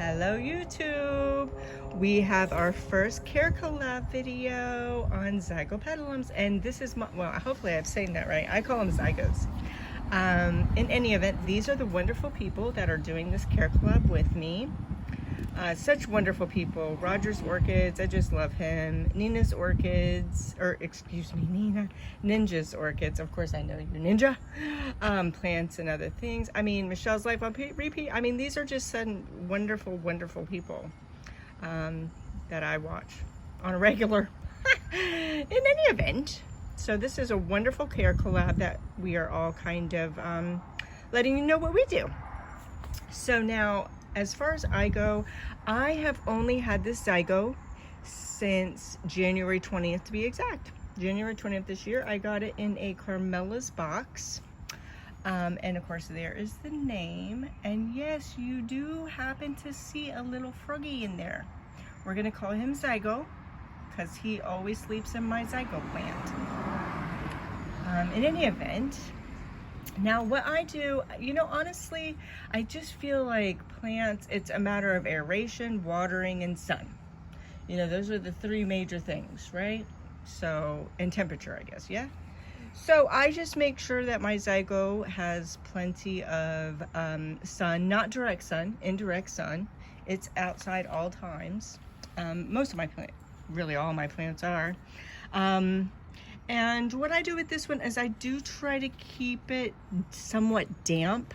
Hello YouTube! We have our first care collab video on Zygopetalums, and this is my, well, hopefully I'm saying that right. I call them Zygos. In any event, these are the wonderful people that are doing this care collab with me. Such wonderful people. Roger's Orchids, I just love him. Nina's Orchids, or excuse me, Nina. Ninja's Orchids, of course I know you're Ninja. Plants and other things. I mean, Michelle's Life on Repeat. I mean, these are just some wonderful, wonderful people that I watch on a regular. In any event, so this is a wonderful care collab that we are all kind of letting you know what we do. So now, as far as I go, I have only had this Zygo since January 20th to be exact. January 20th this year. I got it in a Carmela's box. And of course there is the name. And yes, you do happen to see a little froggy in there. We're going to call him Zygo because he always sleeps in my Zygo plant. In any event, now what I do, you know, honestly, I just feel like plants, it's a matter of aeration, watering, and sun. You know, those are the three major things, right? So, and temperature, I guess, yeah? So I just make sure that my Zygo has plenty of sun, not direct sun, indirect sun. It's outside all times. Most of my plants, really all my plants are. And what I do with this one is I do try to keep it somewhat damp.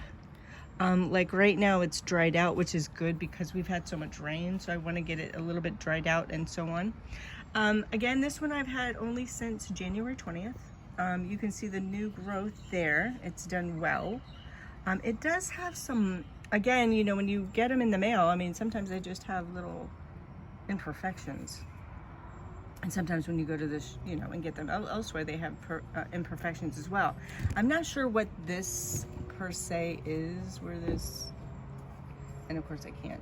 Like right now it's dried out, which is good because we've had so much rain. So I want to get it a little bit dried out and so on. Again, this one I've had only since January 20th. You can see the new growth there. It's done well. It does have some, again, you know, when you get them in the mail, I mean, sometimes they just have little imperfections. And sometimes when you go to this, you know, and get them elsewhere, they have imperfections as well. I'm not sure what this per se is, where this, and of course I can't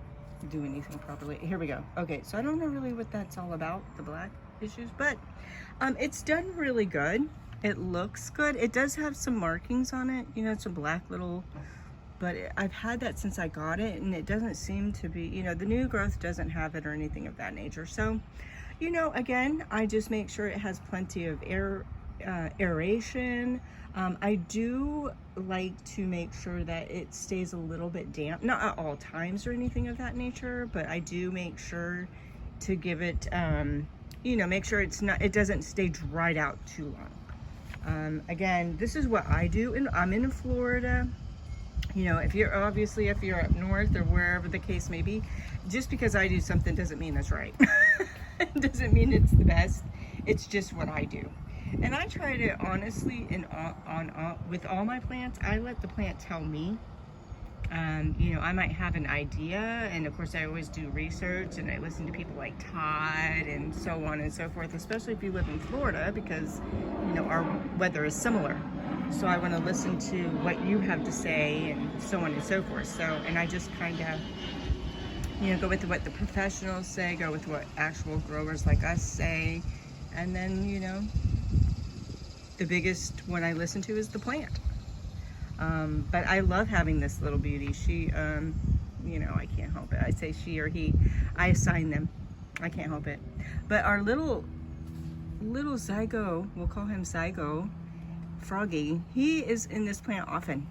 do anything properly. Here we go. Okay, so I don't know really what that's all about, the black issues, but it's done really good. It looks good. It does have some markings on it, you know, it's a black little, but I've had that since I got it, and it doesn't seem to be, you know, the new growth doesn't have it or anything of that nature. So, you know, again, I just make sure it has plenty of aeration. I do like to make sure that it stays a little bit damp, not at all times or anything of that nature, but I do make sure to give it, you know, make sure it doesn't stay dried out too long. Again, this is what I do, and I'm in Florida. You know, if you're up north or wherever the case may be, just because I do something doesn't mean that's right. It doesn't mean it's the best. It's just what I do. And I try to honestly, with all my plants, I let the plant tell me. You know, I might have an idea, and of course I always do research, and I listen to people like Todd and so on and so forth, especially if you live in Florida, because, you know, our weather is similar. So I want to listen to what you have to say and so on and so forth. So, and I just kind of, you know, go with what the professionals say, go with what actual growers like us say, and then, you know, the biggest one I listen to is the plant. But I love having this little beauty. She, you know, I can't help it. I say she or he. I assign them. I can't help it. But our little Zygo, we'll call him Zygo, Froggy, he is in this plant often.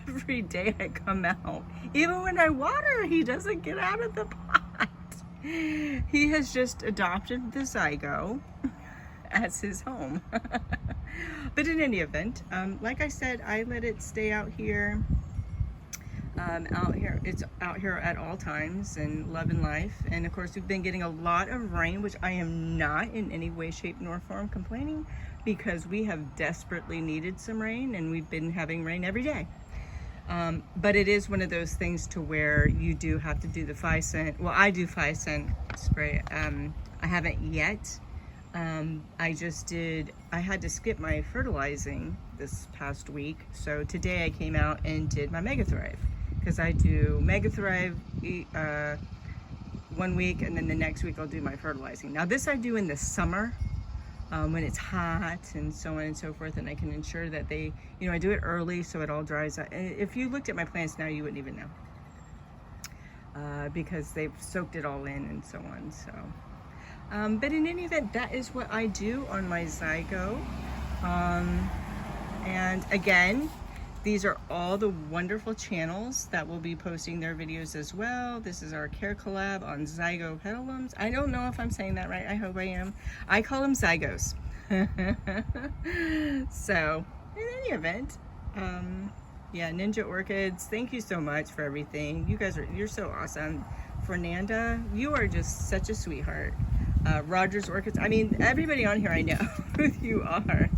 Every day I come out. Even when I water, he doesn't get out of the pot. He has just adopted the Zygo as his home. But in any event, like I said, I let it stay out here. It's out here at all times and loving life. And of course, we've been getting a lot of rain, which I am not in any way, shape, nor form complaining, because we have desperately needed some rain, and we've been having rain every day. But it is one of those things to where you do have to do the 5-cent. Well, I do 5-cent spray. I haven't yet. I had to skip my fertilizing this past week. So today I came out and did my Mega Thrive, because I do Mega Thrive 1 week, and then the next week I'll do my fertilizing. Now this I do in the summer, when it's hot and so on and so forth, and I can ensure that they, you know, I do it early so it all dries out. If you looked at my plants now, you wouldn't even know. because they've soaked it all in and so on. So, but in any event, that is what I do on my Zygo. And again, these are all the wonderful channels that will be posting their videos as well. This is our care collab on Zygopetalums. I don't know if I'm saying that right. I hope I am. I call them Zygos. So, in any event, yeah, Ninja Orchids, thank you so much for everything. You guys you're so awesome. Fernanda, you are just such a sweetheart. Rogers Orchids, I mean, everybody on here I know who you are.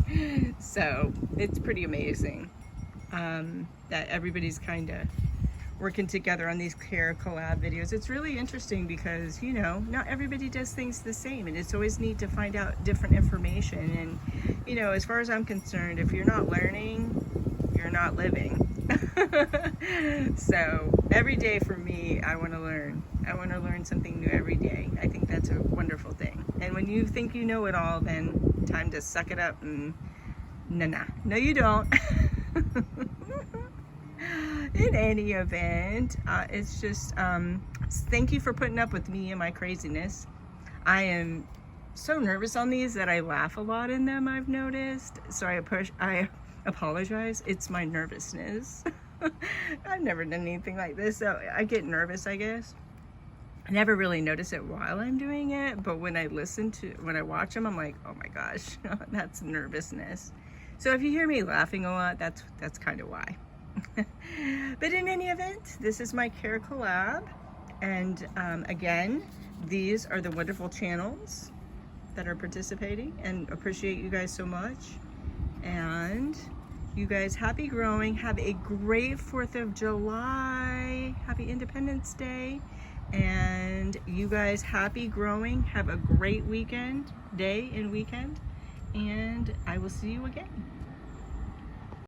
So, it's pretty amazing that everybody's kind of working together on these care collab videos. It's really interesting because, you know, not everybody does things the same, and it's always neat to find out different information. And, you know, as far as I'm concerned, if you're not learning, you're not living. So every day for me, I want to learn. I want to learn something new every day. I think that's a wonderful thing. And when you think you know it all, then time to suck it up and no you don't. In any event, it's just thank you for putting up with me and my craziness. I am so nervous on these that I laugh a lot in them, I've noticed. So I apologize. It's my nervousness. I've never done anything like this, so I get nervous, I guess. I never really notice it while I'm doing it, but when I watch them, I'm like, oh my gosh, that's nervousness. So if you hear me laughing a lot, that's kind of why. But in any event, this is my care collab, and again, these are the wonderful channels that are participating, and appreciate you guys so much. And you guys, happy growing. Have a great 4th of July. Happy Independence Day. And you guys, happy growing. Have a great weekend, day and weekend. And I will see you again.